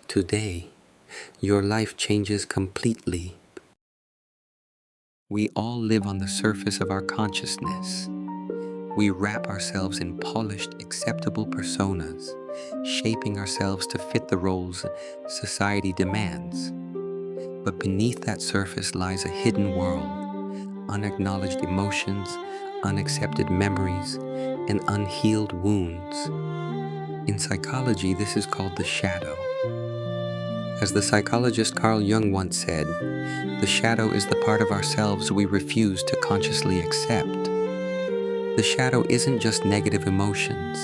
Today, your life changes completely. We all live on the surface of our consciousness. We wrap ourselves in polished, acceptable personas, shaping ourselves to fit the roles society demands. But beneath that surface lies a hidden world, unacknowledged emotions, unaccepted memories, and unhealed wounds. In psychology, this is called the shadow. As the psychologist Carl Jung once said, the shadow is the part of ourselves we refuse to consciously accept. The shadow isn't just negative emotions.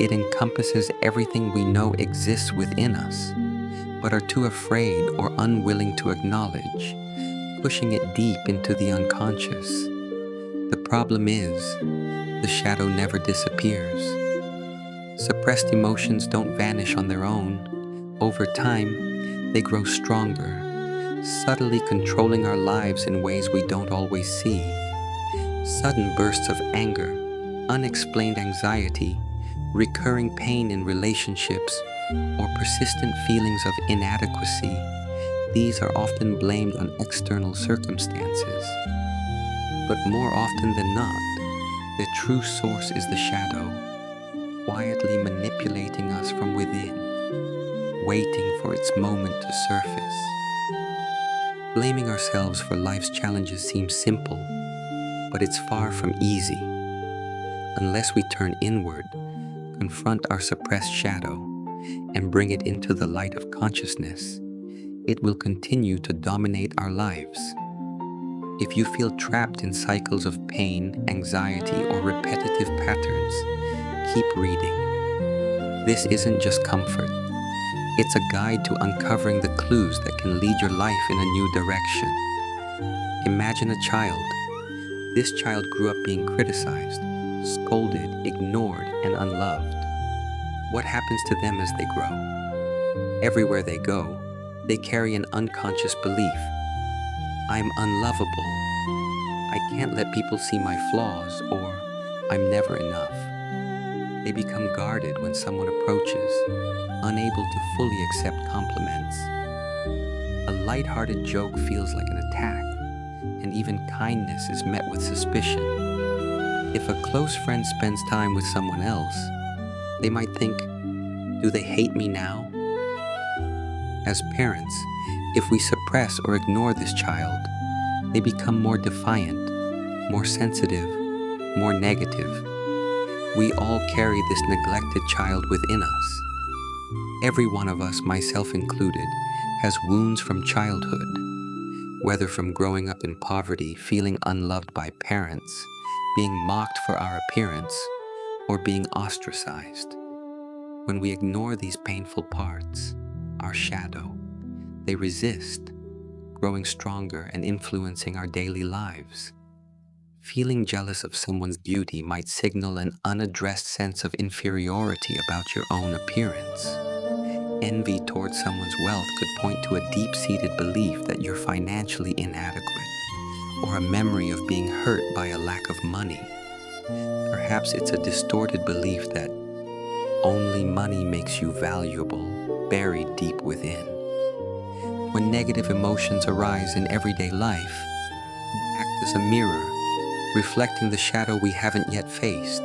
It encompasses everything we know exists within us, but are too afraid or unwilling to acknowledge, pushing it deep into the unconscious. The problem is, the shadow never disappears. Suppressed emotions don't vanish on their own. Over time, they grow stronger, subtly controlling our lives in ways we don't always see. Sudden bursts of anger, unexplained anxiety, recurring pain in relationships, or persistent feelings of inadequacy, these are often blamed on external circumstances. But more often than not, the true source is the shadow, quietly manipulating us from within, waiting for its moment to surface. Blaming ourselves for life's challenges seems simple, but it's far from easy. Unless we turn inward, confront our suppressed shadow, and bring it into the light of consciousness, it will continue to dominate our lives. If you feel trapped in cycles of pain, anxiety, or repetitive patterns, keep reading. This isn't just comfort. It's a guide to uncovering the clues that can lead your life in a new direction. Imagine a child. This child grew up being criticized, scolded, ignored, and unloved. What happens to them as they grow? Everywhere they go, they carry an unconscious belief. I'm unlovable. I can't let people see my flaws, or I'm never enough. They become guarded when someone approaches, unable to fully accept compliments. A light-hearted joke feels like an attack, and even kindness is met with suspicion. If a close friend spends time with someone else, they might think, do they hate me now? As parents, if we suppress or ignore this child, they become more defiant, more sensitive, more negative. We all carry this neglected child within us. Every one of us, myself included, has wounds from childhood, whether from growing up in poverty, feeling unloved by parents, being mocked for our appearance, or being ostracized. When we ignore these painful parts, our shadow, they resist, growing stronger and influencing our daily lives. Feeling jealous of someone's beauty might signal an unaddressed sense of inferiority about your own appearance. Envy towards someone's wealth could point to a deep-seated belief that you're financially inadequate, or a memory of being hurt by a lack of money. Perhaps it's a distorted belief that only money makes you valuable, buried deep within. When negative emotions arise in everyday life, act as a mirror, reflecting the shadow we haven't yet faced.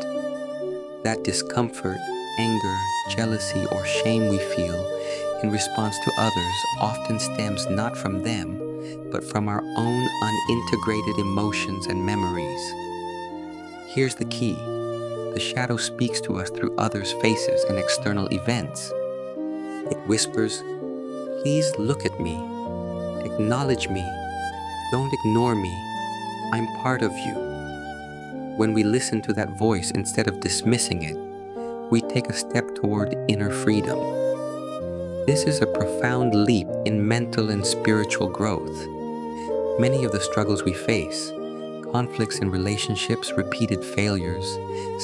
That discomfort, anger, jealousy, or shame we feel in response to others often stems not from them, but from our own unintegrated emotions and memories. Here's the key. The shadow speaks to us through others' faces and external events. It whispers, please look at me, acknowledge me, don't ignore me, I'm part of you. When we listen to that voice instead of dismissing it, we take a step toward inner freedom. This is a profound leap in mental and spiritual growth. Many of the struggles we face, conflicts in relationships, repeated failures,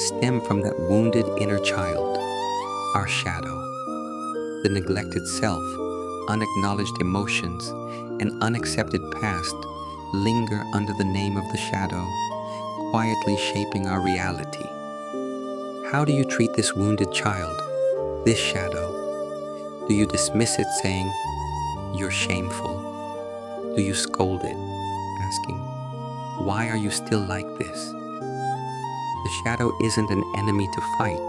stem from that wounded inner child, our shadow. The neglected self, unacknowledged emotions, and unaccepted past linger under the name of the shadow, quietly shaping our reality. How do you treat this wounded child, this shadow? Do you dismiss it saying, "You're shameful"? Do you scold it, asking, "Why are you still like this?" The shadow isn't an enemy to fight.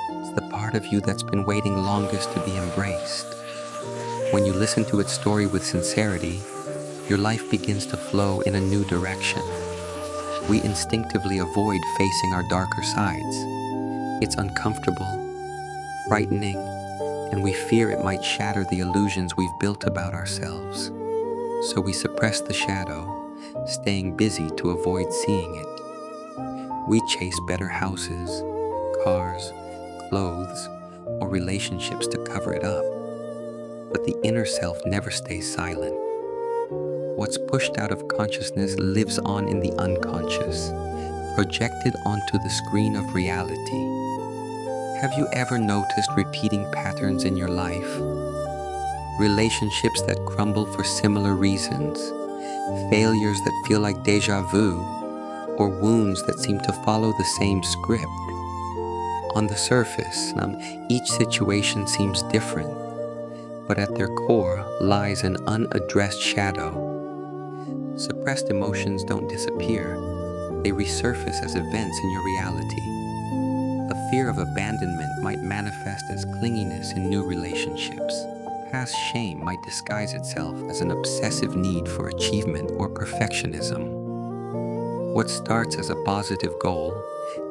It's the part of you that's been waiting longest to be embraced. When you listen to its story with sincerity, your life begins to flow in a new direction. We instinctively avoid facing our darker sides. It's uncomfortable, frightening, and we fear it might shatter the illusions we've built about ourselves. So we suppress the shadow, staying busy to avoid seeing it. We chase better houses, cars, clothes, or relationships to cover it up. But the inner self never stays silent. What's pushed out of consciousness lives on in the unconscious, projected onto the screen of reality. Have you ever noticed repeating patterns in your life? Relationships that crumble for similar reasons, failures that feel like déjà vu, or wounds that seem to follow the same script. On the surface, each situation seems different, but at their core lies an unaddressed shadow. Suppressed emotions don't disappear. They resurface as events in your reality. A fear of abandonment might manifest as clinginess in new relationships. Past shame might disguise itself as an obsessive need for achievement or perfectionism. What starts as a positive goal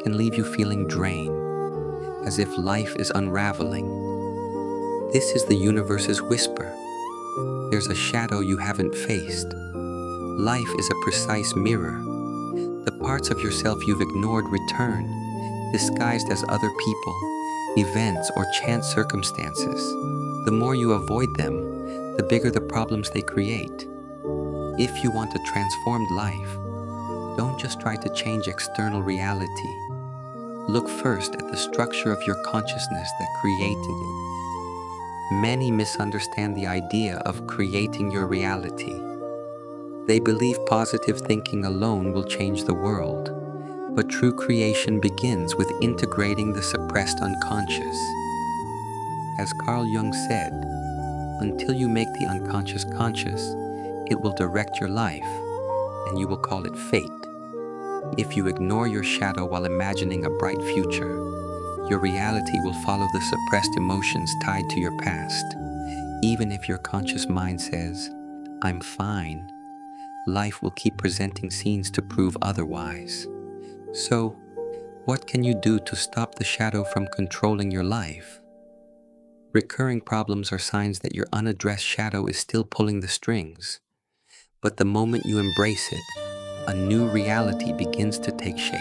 can leave you feeling drained, as if life is unraveling. This is the universe's whisper. There's a shadow you haven't faced. Life is a precise mirror. The parts of yourself you've ignored return, disguised as other people, events, or chance circumstances. The more you avoid them, the bigger the problems they create. If you want a transformed life, don't just try to change external reality. Look first at the structure of your consciousness that created it. Many misunderstand the idea of creating your reality. They believe positive thinking alone will change the world, but true creation begins with integrating the suppressed unconscious. As Carl Jung said, until you make the unconscious conscious, it will direct your life, and you will call it fate. If you ignore your shadow while imagining a bright future, your reality will follow the suppressed emotions tied to your past. Even if your conscious mind says, "I'm fine," life will keep presenting scenes to prove otherwise. So, what can you do to stop the shadow from controlling your life? Recurring problems are signs that your unaddressed shadow is still pulling the strings. But the moment you embrace it, a new reality begins to take shape.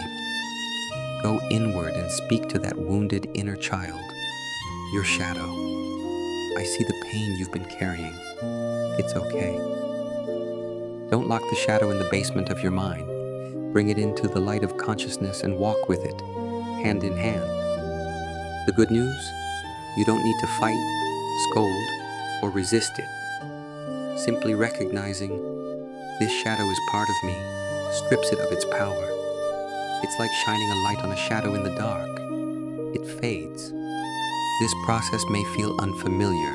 Go inward and speak to that wounded inner child, your shadow. I see the pain you've been carrying. It's okay. Don't lock the shadow in the basement of your mind. Bring it into the light of consciousness and walk with it, hand in hand. The good news? You don't need to fight, scold, or resist it. Simply recognizing this shadow is part of me strips it of its power. It's like shining a light on a shadow in the dark. It fades. This process may feel unfamiliar.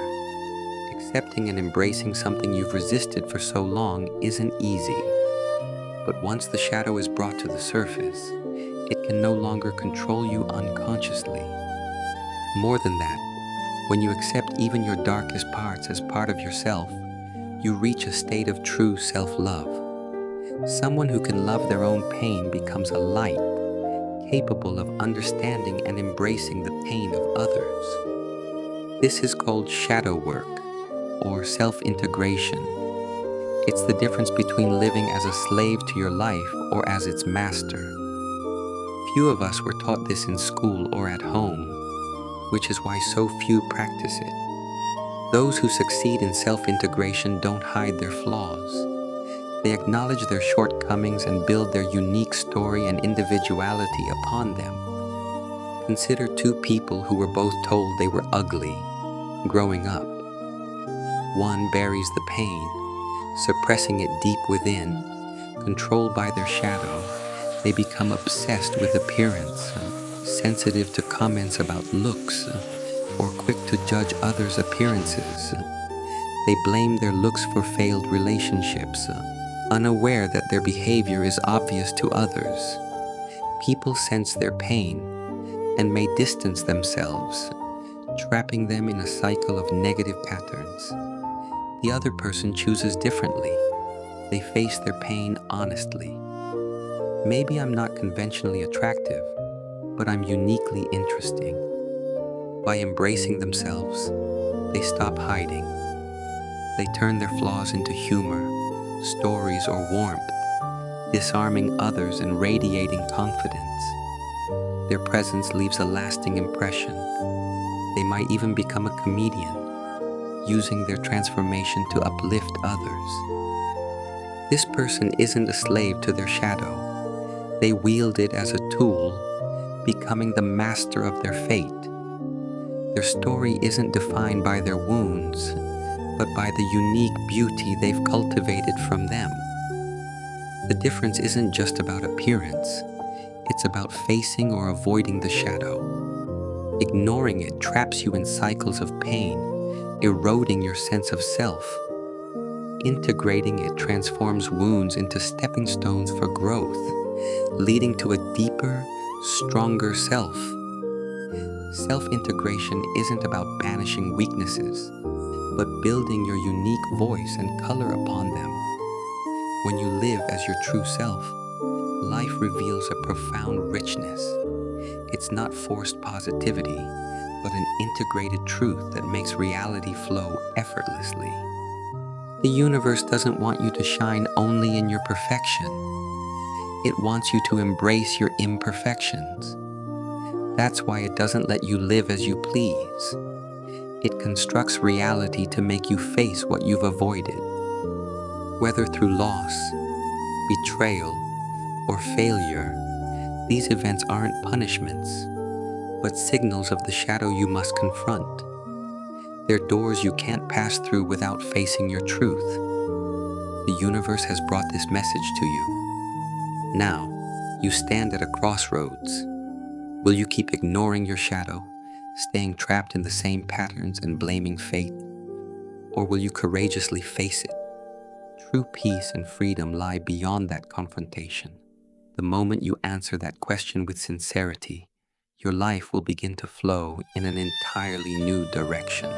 Accepting and embracing something you've resisted for so long isn't easy. But once the shadow is brought to the surface, it can no longer control you unconsciously. More than that, when you accept even your darkest parts as part of yourself, you reach a state of true self-love. Someone who can love their own pain becomes a light, capable of understanding and embracing the pain of others. This is called shadow work, or self-integration. It's the difference between living as a slave to your life or as its master. Few of us were taught this in school or at home, which is why so few practice it. Those who succeed in self-integration don't hide their flaws. They acknowledge their shortcomings and build their unique story and individuality upon them. Consider two people who were both told they were ugly growing up. One buries the pain, suppressing it deep within. Controlled by their shadow, they become obsessed with appearance, sensitive to comments about looks, or quick to judge others' appearances. They blame their looks for failed relationships, unaware that their behavior is obvious to others. People sense their pain and may distance themselves, trapping them in a cycle of negative patterns. The other person chooses differently. They face their pain honestly. Maybe I'm not conventionally attractive, but I'm uniquely interesting. By embracing themselves, they stop hiding. They turn their flaws into humor, stories, or warmth, disarming others and radiating confidence. Their presence leaves a lasting impression. They might even become a comedian, using their transformation to uplift others. This person isn't a slave to their shadow. They wield it as a tool, becoming the master of their fate. Their story isn't defined by their wounds, but by the unique beauty they've cultivated from them. The difference isn't just about appearance, it's about facing or avoiding the shadow. Ignoring it traps you in cycles of pain, eroding your sense of self. Integrating it transforms wounds into stepping stones for growth, leading to a deeper, stronger self. Self-integration isn't about banishing weaknesses, but building your unique voice and color upon them. When you live as your true self, life reveals a profound richness. It's not forced positivity, but an integrated truth that makes reality flow effortlessly. The universe doesn't want you to shine only in your perfection. It wants you to embrace your imperfections. That's why it doesn't let you live as you please. It constructs reality to make you face what you've avoided. Whether through loss, betrayal, or failure, these events aren't punishments, but signals of the shadow you must confront. They're doors you can't pass through without facing your truth. The universe has brought this message to you. Now, you stand at a crossroads. Will you keep ignoring your shadow, staying trapped in the same patterns and blaming fate? Or will you courageously face it? True peace and freedom lie beyond that confrontation. The moment you answer that question with sincerity, your life will begin to flow in an entirely new direction.